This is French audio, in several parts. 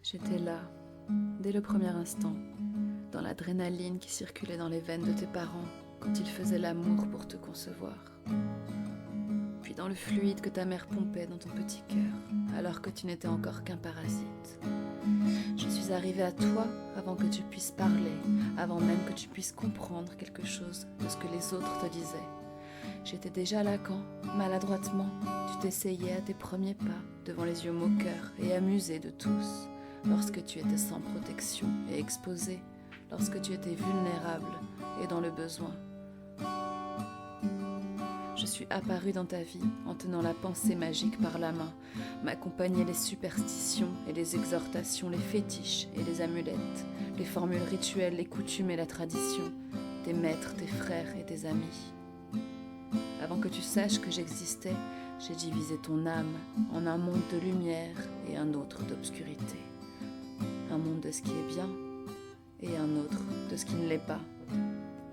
J'étais là, dès le premier instant, dans l'adrénaline qui circulait dans les veines de tes parents quand ils faisaient l'amour pour te concevoir. Puis dans le fluide que ta mère pompait dans ton petit cœur, alors que tu n'étais encore qu'un parasite. Je suis arrivée à toi avant que tu puisses parler, avant même que tu puisses comprendre quelque chose de ce que les autres te disaient. J'étais déjà là quand, maladroitement, tu t'essayais à tes premiers pas devant les yeux moqueurs et amusés de tous, lorsque tu étais sans protection et exposé, lorsque tu étais vulnérable et dans le besoin. Je suis apparue dans ta vie en tenant la pensée magique par la main, m'accompagnaient les superstitions et les exhortations, les fétiches et les amulettes, les formules rituelles, les coutumes et la tradition, tes maîtres, tes frères et tes amis. Avant que tu saches que j'existais, j'ai divisé ton âme en un monde de lumière et un autre d'obscurité. Un monde de ce qui est bien et un autre de ce qui ne l'est pas.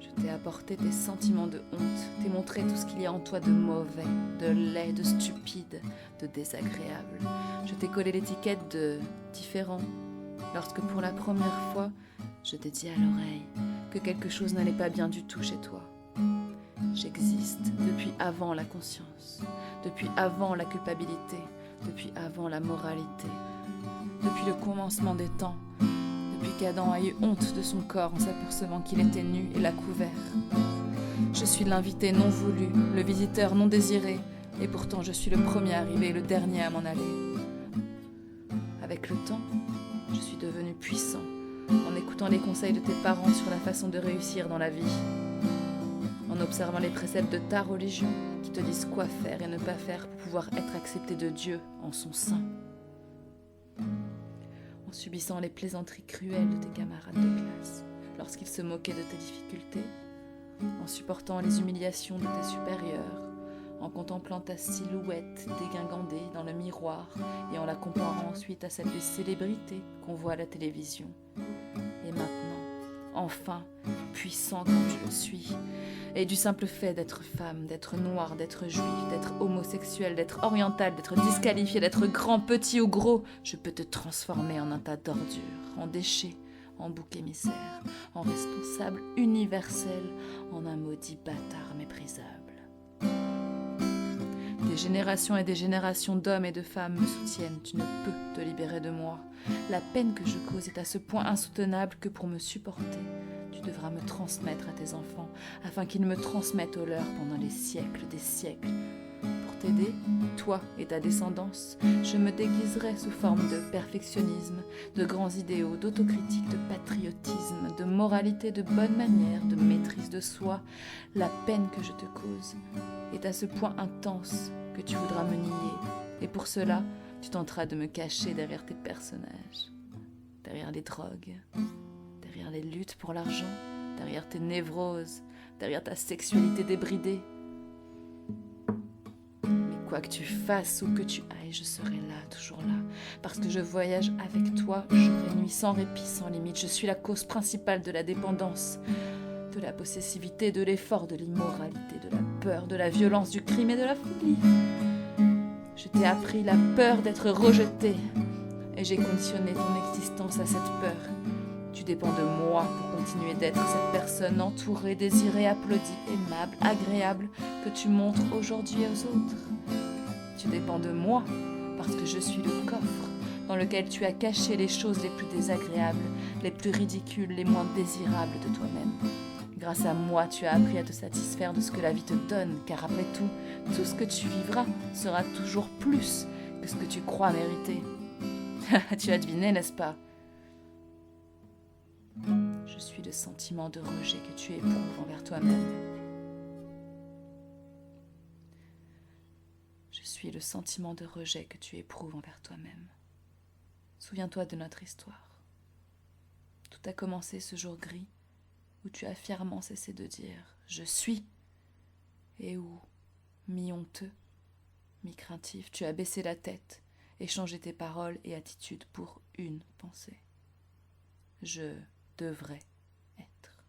Je t'ai apporté tes sentiments de honte, t'ai montré tout ce qu'il y a en toi de mauvais, de laid, de stupide, de désagréable. Je t'ai collé l'étiquette de différent, lorsque pour la première fois, je t'ai dit à l'oreille que quelque chose n'allait pas bien du tout chez toi. J'existe depuis avant la conscience, depuis avant la culpabilité, depuis avant la moralité, depuis le commencement des temps, depuis qu'Adam a eu honte de son corps en s'apercevant qu'il était nu et l'a couvert. Je suis l'invité non voulu, le visiteur non désiré, et pourtant je suis le premier arrivé et le dernier à m'en aller. Avec le temps, je suis devenu puissant, en écoutant les conseils de tes parents sur la façon de réussir dans la vie, en observant les préceptes de ta religion qui te disent quoi faire et ne pas faire pour pouvoir être accepté de Dieu en son sein, en subissant les plaisanteries cruelles de tes camarades de classe lorsqu'ils se moquaient de tes difficultés, en supportant les humiliations de tes supérieurs, en contemplant ta silhouette dégingandée dans le miroir et en la comparant ensuite à celle des célébrités qu'on voit à la télévision. Et maintenant, enfin, puissant comme je le suis, et du simple fait d'être femme, d'être noire, d'être juive, d'être homosexuelle, d'être orientale, d'être disqualifiée, d'être grand, petit ou gros, je peux te transformer en un tas d'ordures, en déchets, en bouc émissaire, en responsable universel, en un maudit bâtard méprisable. Des générations et des générations d'hommes et de femmes me soutiennent, tu ne peux te libérer de moi. La peine que je cause est à ce point insoutenable que pour me supporter, tu devras me transmettre à tes enfants, afin qu'ils me transmettent aux leurs pendant les siècles des siècles. Pour t'aider, toi et ta descendance, je me déguiserai sous forme de perfectionnisme, de grands idéaux, d'autocritique, de patriotisme, de moralité, de bonne manière, de maîtrise de soi. La peine que je te cause est à ce point intense que tu voudras me nier, et pour cela, tu tenteras de me cacher derrière tes personnages, derrière les drogues, derrière les luttes pour l'argent, derrière tes névroses, derrière ta sexualité débridée. Mais quoi que tu fasses ou que tu ailles, je serai là, toujours là, parce que je voyage avec toi jour et nuit, sans répit, sans limite. Je suis la cause principale de la dépendance, de la possessivité, de l'effort, de l'immoralité, de la peur, de la violence, du crime et de la folie. Je t'ai appris la peur d'être rejeté, et j'ai conditionné ton existence à cette peur. Tu dépends de moi pour continuer d'être cette personne entourée, désirée, applaudie, aimable, agréable que tu montres aujourd'hui aux autres. Tu dépends de moi parce que je suis le coffre dans lequel tu as caché les choses les plus désagréables, les plus ridicules, les moins désirables de toi-même. Grâce à moi, tu as appris à te satisfaire de ce que la vie te donne, car après tout ce que tu vivras sera toujours plus que ce que tu crois mériter. Tu as deviné, n'est-ce pas ? Je suis le sentiment de rejet que tu éprouves envers toi-même. Je suis le sentiment de rejet que tu éprouves envers toi-même. Souviens-toi de notre histoire. Tout a commencé ce jour gris où tu as fièrement cessé de dire « je suis » et où, mi-honteux, mi-craintif, tu as baissé la tête, échangé tes paroles et attitudes pour une pensée. Je devrais être.